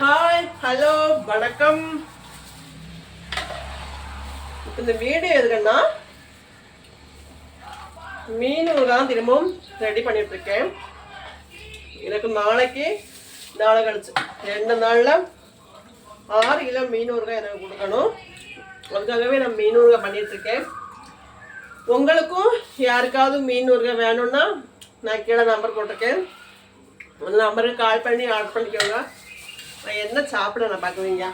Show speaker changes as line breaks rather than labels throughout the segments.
Hi hello வணக்கம். இந்த video எதுக்குன்னா மீன் தான் திரும்பவும் ரெடி பண்ணிட்டு இருக்கேன். எனக்கு நாளைக்கு நாளை கழிச்சு 2 நாள்ல 6 கிலோ மீன் ஊறுகாய் எனக்கு கொடுக்கணும். அதுக்காகவே நான் மீன் ஊறுகாய் பண்ணிட்டு இருக்கேன். உங்களுக்கும் யாருக்காவது மீன் ஊறுகாய் வேணும்னா நான் கீழே நம்பர் போட்டிருக்கேன். அந்த நம்பருக்கு கால் பண்ணி ஆர்டர் பண்ணிக்கோங்க. நான் என்ன சாப்பிட நான் பார்க்குவீங்க.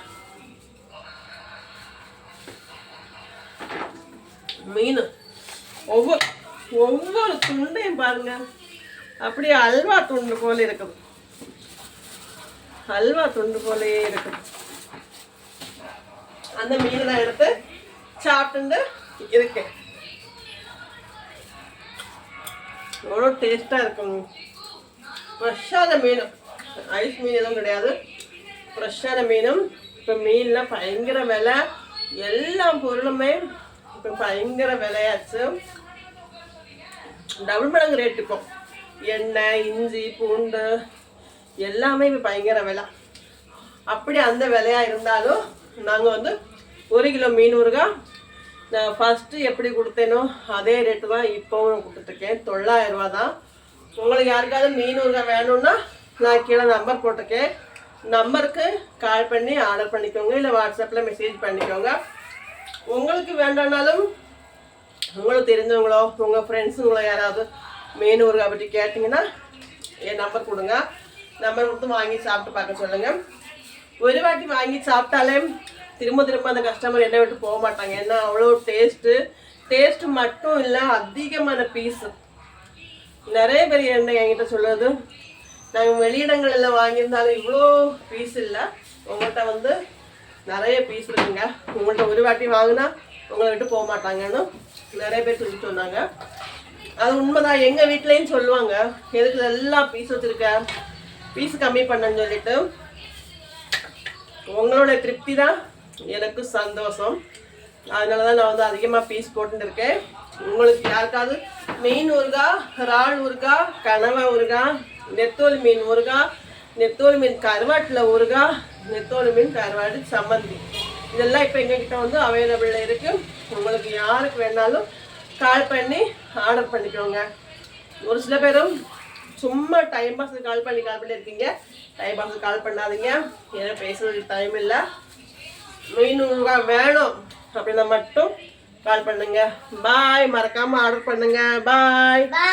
மீன் ஒவ்வொரு துண்டையும் பாருங்க, அப்படியே அல்வா துண்டு போல இருக்குது. அல்வா துண்டு போலே இருக்குது. அந்த மீனை நான் எடுத்து சாப்பிட்டு இருக்கேன். எவ்வளோ டேஸ்டாக இருக்கும். ஃப்ரெஷ்ஷான மீன், ஐஸ் மீன் எதுவும் கிடையாது. ஃப்ரெஷ்ஷான மீனும். இப்போ மீன்லாம் பயங்கர விலை. எல்லா பொருளுமே இப்போ பயங்கர விலையாச்சு. டபுள் மடங்கு ரேட். இப்போ எண்ணெய், இஞ்சி, பூண்டு எல்லாமே இப்போ பயங்கர விலை. அப்படி அந்த விலையாக இருந்தாலும் நாங்கள் 1 கிலோ மீன் ஊறுகாய் நான் ஃபஸ்ட்டு எப்படி கொடுத்தேனோ அதே ரேட்டு தான் இப்போவும் கொடுத்துட்ருக்கேன். 900 ரூபா தான். உங்களுக்கு யாருக்காவது மீன் ஊறுகாய் வேணும்னா நான் கீழே நம்பர் போட்டிருக்கேன். நம்பருக்கு கால் பண்ணி ஆர்டர் பண்ணிக்கோங்க, இல்லை வாட்ஸ்அப்பில் மெசேஜ் பண்ணிக்கோங்க. உங்களுக்கு வேண்டானாலும் உங்களுக்கு தெரிஞ்சவங்களோ உங்கள் ஃப்ரெண்ட்ஸுங்களோ யாராவது மீன் ஊறுகாய் பற்றி கேட்டிங்கன்னா என் நம்பர் கொடுங்க. நம்பர் கொடுத்து வாங்கி சாப்பிட்டு பார்க்க சொல்லுங்கள். ஒரு வாட்டி வாங்கி சாப்பிட்டாலே திரும்ப அந்த கஸ்டமர் என்னை விட்டு போக மாட்டாங்க. ஏன்னா அவ்வளோ டேஸ்ட்டு மட்டும் இல்லை, அதிகமான பீஸு. நிறைய பேர் என்கிட்ட சொல்லுறது, நாங்கள் வெளியிடங்களில் வாங்கியிருந்தாலும் இவ்வளோ பீஸ் இல்லை, உங்கள்கிட்ட நிறைய பீஸ் இருக்குங்க, உங்கள்கிட்ட ஒரு வாட்டி வாங்கினா உங்களை விட்டு போக மாட்டாங்கன்னு நிறைய பேர் சொல்லி சொன்னாங்க. அது உண்மைதான். எங்கள் வீட்லேயும் சொல்லுவாங்க, எதுக்கு எல்லாம் பீஸ் வச்சுருக்க, பீஸ் கம்மி பண்ணன்னு சொல்லிட்டு. உங்களோட திருப்தி தான் எனக்கு சந்தோஷம். அதனால தான் நான் அதிகமாக பீஸ் போட்டுட்டு இருக்கேன். உங்களுக்கு யாருக்காவது மீன் ஊறுகாய், இறால் ஊறுகாய், கனவா ஊறுகாய், நெத்தோலி மீன் ஊறுகாய், நெத்தோலி மீன் கருவாட்டில் ஊறுகாய், நெத்தோலி மீன் கருவாடு சம்மந்தி, இதெல்லாம் இப்போ எங்ககிட்ட அவைலபிளில் இருக்குது. உங்களுக்கு யாருக்கு வேணாலும் கால் பண்ணி ஆர்டர் பண்ணிக்கோங்க. ஒரு சில பேரும் சும்மா டைம் பாஸுக்கு கால் பண்ணி இருக்கீங்க. டைம் பாஸுக்கு கால் பண்ணாதீங்க, ஏன்னா பேசுறதுக்கு டைம் இல்லை. மீன் ஊறுகாய் வேணும் அப்படின்னா மட்டும் கால் பண்ணுங்க. பாய். மறக்காமல் ஆர்டர் பண்ணுங்க. பாய்.